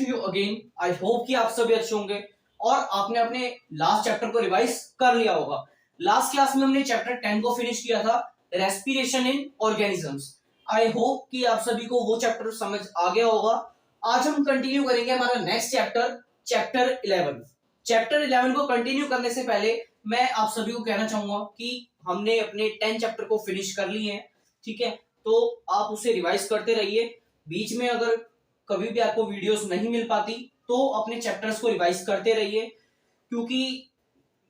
You again. I hope कि आप सभी अच्छे होंगे और आपने अपने लास्ट चैप्टर को रिवाइज कर लिया होगा। लास्ट क्लास में हमने चैप्टर 10 को फिनिश किया था, respiration in organisms. I hope कि आप सभी को वो चैप्टर समझ आ गया होगा। आज हम कंटिन्यू करेंगे हमारा नेक्स्ट चैप्टर, चैप्टर 11। चैप्टर 11 को कंटिन्यू करने से पहले मैं आप सभी को कहना चाहूंगा कि हमने अपने 10 चैप्टर को फिनिश कर लिए हैं, ठीक है। तो आप उसे रिवाइज करते रहिए। बीच में अगर कभी भी आपको वीडियोस नहीं मिल पाती तो अपने चैप्टर्स को रिवाइज करते रहिए, क्योंकि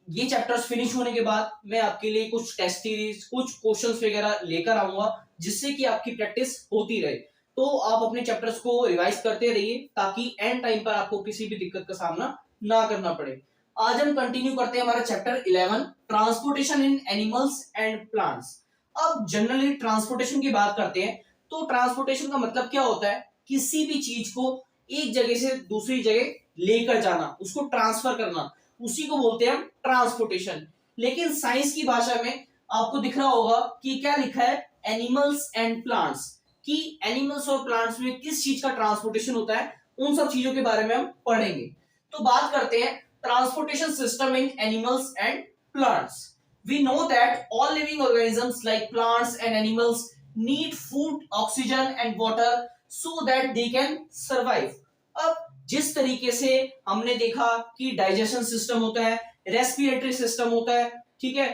ये चैप्टर्स फिनिश होने के बाद मैं आपके लिए कुछ टेस्ट सीरीज, कुछ क्वेश्चंस वगैरह लेकर आऊंगा, जिससे कि आपकी प्रैक्टिस होती रहे। तो आप अपने चैप्टर्स को रिवाइज करते रहिए ताकि एंड टाइम पर आपको किसी भी दिक्कत का सामना ना करना पड़े। आज हम कंटिन्यू करते हैं हमारा chapter 11, transportation in animals and plants. अब जनरली ट्रांसपोर्टेशन की बात करते हैं तो ट्रांसपोर्टेशन का मतलब क्या होता है? किसी भी चीज को एक जगह से दूसरी जगह लेकर जाना, उसको ट्रांसफर करना, उसी को बोलते हैं हम ट्रांसपोर्टेशन। लेकिन साइंस की भाषा में आपको दिख रहा होगा कि क्या लिखा है, एनिमल्स एंड प्लांट्स, कि एनिमल्स और प्लांट्स में किस चीज का ट्रांसपोर्टेशन होता है, उन सब चीजों के बारे में हम पढ़ेंगे। तो बात करते हैं transportation system in animals and plants. We know that all living organisms like plants and animals need food, oxygen and water so that they can survive. अब जिस तरीके से हमने देखा कि डाइजेशन सिस्टम होता है, रेस्पिरेटरी सिस्टम होता है, ठीक है,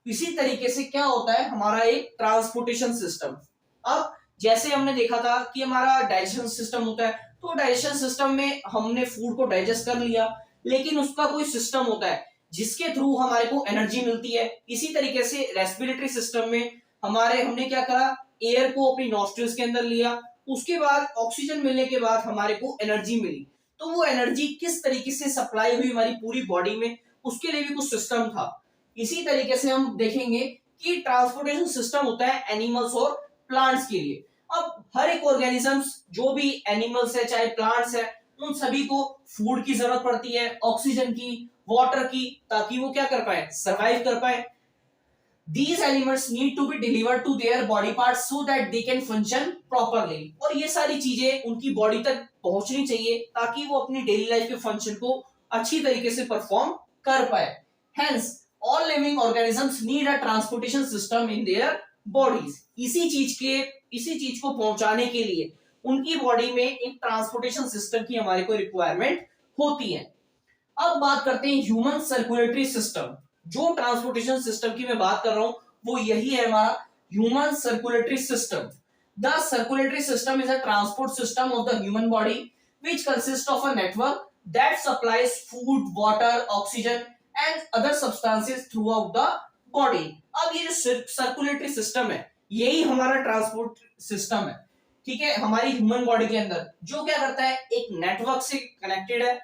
इसी तरीके से क्या होता है हमारा एक ट्रांसपोर्टेशन सिस्टम। अब जैसे हमने देखा था कि हमारा डाइजेशन सिस्टम होता है, तो डाइजेशन सिस्टम में हमने फूड को डाइजेस्ट कर लिया, लेकिन उसका कोई सिस्टम होता है जिसके थ्रू हमारे को एनर्जी मिलती है। इसी तरीके से रेस्पिरेटरी सिस्टम में हमने क्या करा, एयर को अपनी नॉस्ट्रिल्स के अंदर लिया, उसके बाद ऑक्सीजन मिलने के बाद हमारे को एनर्जी मिली। तो वो एनर्जी किस तरीके से सप्लाई हुई हमारी पूरी बॉडी में, उसके लिए भी कुछ सिस्टम था। इसी तरीके से हम देखेंगे कि ट्रांसपोर्टेशन सिस्टम होता है एनिमल्स और प्लांट्स के लिए। अब हर एक ऑर्गेनिजम्स, जो भी एनिमल्स है चाहे प्लांट्स है, उन सभी को फूड की जरूरत पड़ती है, ऑक्सीजन की, वाटर की, ताकि वो क्या कर पाए, सरवाइव कर पाए। These elements need to be delivered to their body parts so that they can function properly। और ये सारी चीजें उनकी बॉडी तक पहुंचनी चाहिए ताकि वो अपनी डेली लाइफ के फंक्शन को अच्छी तरीके से परफॉर्म कर पाए। Hence, all living organisms need a transportation system in their bodies। इसी चीज को पहुंचाने के लिए उनकी बॉडी में एक ट्रांसपोर्टेशन सिस्टम की हमारे को रिक्वायरमेंट होती है। अब बात करते हैं ह्यूमन सर्कुलेटरी सिस्टम। जो ट्रांसपोर्टेशन सिस्टम की मैं बात कर रहा हूं वो यही है हमारा human circulatory system. The circulatory system is a transport system of the human body which consist of a network that supplies food, water, oxygen and other substances through out the body. अब ये जो circulatory system है यही हमारा transport system है, ठीक है, हमारी ह्यूमन बॉडी के अंदर, जो क्या करता है, एक नेटवर्क से कनेक्टेड है।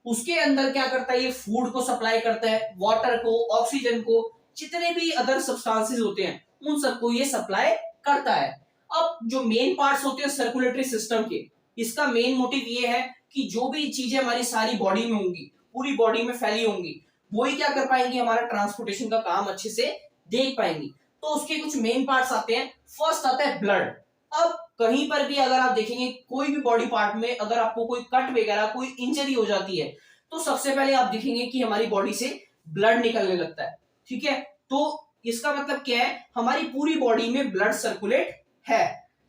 उसके अंदर क्या करता है, ये फूड को सप्लाई करता है, वाटर को, ऑक्सीजन को, जितने भी अदर सब्सटेंसेस होते हैं उन सबको ये सप्लाई करता है। अब जो मेन पार्ट्स होते हैं सर्कुलेटरी सिस्टम के, इसका मेन मोटिव ये है कि जो भी चीजें हमारी सारी बॉडी में होंगी, पूरी बॉडी में फैली होंगी, वही क्या कर पाएंगी, हमारा ट्रांसपोर्टेशन का काम अच्छे से देख पाएंगी। तो उसके कुछ मेन पार्ट्स आते हैं। फर्स्ट आता है ब्लड। अब कहीं पर भी अगर आप देखेंगे कोई भी बॉडी पार्ट में अगर आपको कोई कट वगैरह, कोई इंजरी हो जाती है, तो सबसे पहले आप देखेंगे कि हमारी बॉडी से ब्लड निकलने लगता है, ठीक है। तो इसका मतलब क्या है, हमारी पूरी बॉडी में ब्लड सर्कुलेट है।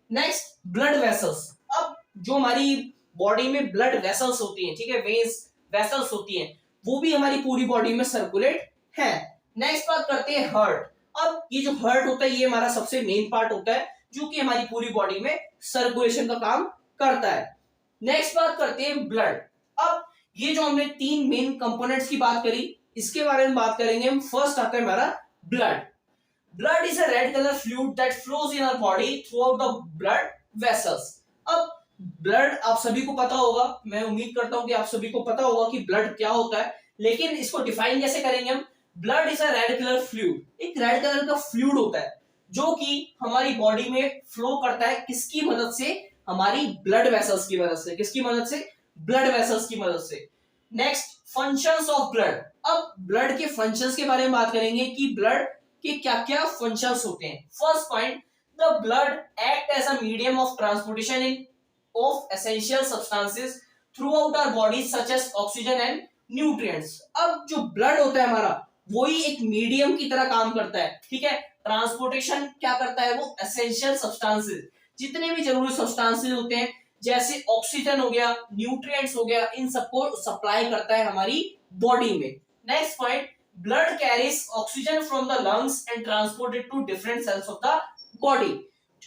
Next, blood vessels. अब जो हमारी बॉडी में ब्लड वेसल्स होती हैं, ठीक है, वेन्स, वेसल्स होती हैं, वो भी हमारी पूरी बॉडी में सर्कुलेट है। नेक्स्ट बात करते हैं हार्ट। अब ये जो हार्ट होता है ये हमारा सबसे मेन पार्ट होता है जो कि हमारी पूरी बॉडी में सर्कुलेशन का काम करता है। नेक्स्ट बात करते हैं ब्लड। अब ये जो हमने 3 मेन कंपोनेंट्स की बात करी, इसके बारे में बात करेंगे हम। फर्स्ट आता है हमारा blood. Blood is a red colour fluid that flows in our body throughout the blood vessels. अब ब्लड आप सभी को पता होगा, मैं उम्मीद करता हूं कि आप सभी को पता होगा कि ब्लड क्या होता है, लेकिन इसको डिफाइन कैसे करेंगे हम। Blood is a red colour fluid, एक रेड कलर का फ्लूइड होता है जो कि हमारी बॉडी में फ्लो करता है, किसकी मदद से, हमारी ब्लड वेसल्स की मदद से। किसकी मदद से, ब्लड वेसल्स की मदद से। Next, functions of blood. अब ब्लड के फंक्शंस के बारे में बात करेंगे कि ब्लड के क्या क्या फंक्शंस होते हैं। First point, the blood act as a medium of transportation in of essential substances throughout our body such as oxygen and nutrients. अब जो ब्लड होता है हमारा वही एक मीडियम की तरह काम करता है, ठीक है। ट्रांसपोर्टेशन क्या करता है, वो एसेंशियल सब्सटेंसेस, जितने भी जरूरी सब्सटेंसेस होते हैं जैसे ऑक्सीजन हो गया, न्यूट्रिएंट्स हो गया, इन सबको सप्लाई करता है हमारी बॉडी में। Next point, blood carries oxygen from the lungs and transported to different cells of the body.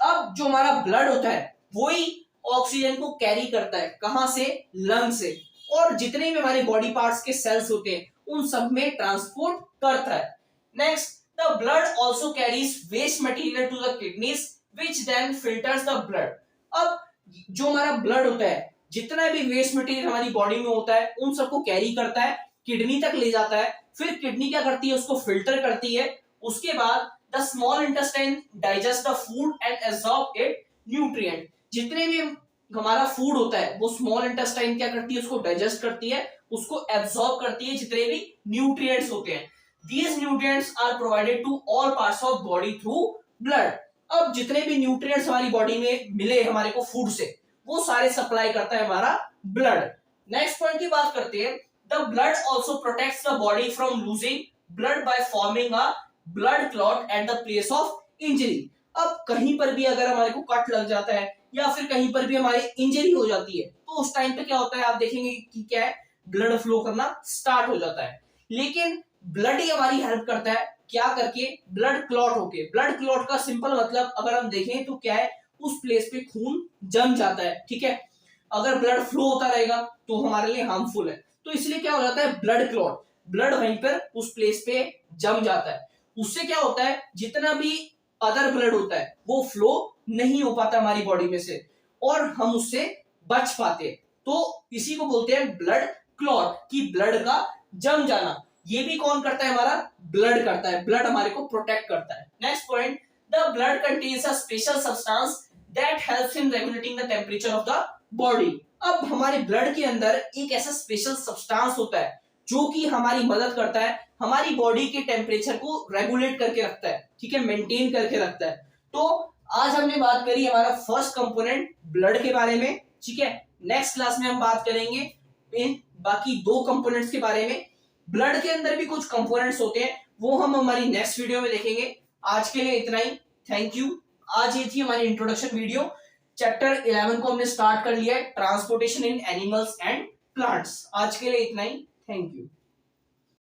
अब जो हमारा ब्लड होता है वही ऑक्सीजन को कैरी करता है, कहां से, लंग से, और जितने भी हमारे बॉडी पार्ट्स के सेल्स होते हैं उन सब में ट्रांसपोर्ट करता है। Next, the blood also carries waste material to the kidneys which then filters the blood. अब जो हमारा ब्लड होता है, जितना भी वेस्ट मटेरियल हमारी बॉडी में होता है उन सबको कैरी करता है, किडनी तक ले जाता है, फिर किडनी क्या करती है, उसको फिल्टर करती है। उसके बाद the small intestine digest the food and absorb it nutrient. जितने भी हमारा फूड होता है वो स्मॉल इंटेस्टाइन क्या करती है, उसको डाइजेस्ट करती है, उसको एब्सॉर्ब करती है, जितने भी न्यूट्रिएंट्स होते हैं। These nutrients are provided to all parts of body through blood. अब जितने भी न्यूट्रिएंट्स हमारी बॉडी में मिले हमारे को फूड से, वो सारे सप्लाई करता है हमारा ब्लड। नेक्स्ट पॉइंट की बात करते हैं, the blood also protects the body from losing blood by forming a blood clot at the place of injury. अब कहीं पर भी अगर हमारे को कट लग जाता है या फिर कहीं पर भी हमारी इंजरी हो जाती है तो उस टाइम पे क्या होता है, आप देखेंगे कि क्या है, ब्लड फ्लो करना स्टार्ट हो जाता है। लेकिन ब्लड ही हमारी हेल्प करता है, क्या करके, ब्लड क्लॉट होके। ब्लड क्लॉट का सिंपल मतलब अगर हम देखें तो क्या है, उस प्लेस पे खून जम जाता है, ठीक है। अगर ब्लड फ्लो होता रहेगा तो हमारे लिए हार्मफुल है, तो इसलिए क्या हो जाता है, ब्लड क्लॉट, ब्लड वहीं पर उस प्लेस पे जम जाता है। उससे क्या होता है, जितना भी अदर ब्लड होता है वो फ्लो नहीं हो पाता हमारी बॉडी में से और हम उससे बच पाते। तो इसी को बोलते हैं ब्लड क्लॉट, की ब्लड का जम जाना। ये भी कौन करता है, हमारा ब्लड करता है, ब्लड हमारे को प्रोटेक्ट करता है। Next point, the blood contains a special substance that helps in regulating the temperature of the body. अब हमारे ब्लड के अंदर एक ऐसा स्पेशल सब्सटेंस होता है जो कि हमारी मदद करता है, हमारी बॉडी के टेम्परेचर को रेगुलेट करके रखता है, ठीक है, मेंटेन करके रखता है। तो आज हमने बात करी हमारा फर्स्ट कंपोनेंट ब्लड के बारे में, ठीक है। नेक्स्ट क्लास में हम बात करेंगे इन बाकी दो कंपोनेंट्स के बारे में। ब्लड के अंदर भी कुछ कंपोनेंट्स होते हैं, वो हम हमारी नेक्स्ट वीडियो में देखेंगे। आज के लिए इतना ही, थैंक यू। आज ये थी हमारी इंट्रोडक्शन वीडियो। चैप्टर 11 को हमने स्टार्ट कर लिया है, transportation in animals and plants. आज के लिए इतना ही, थैंक यू।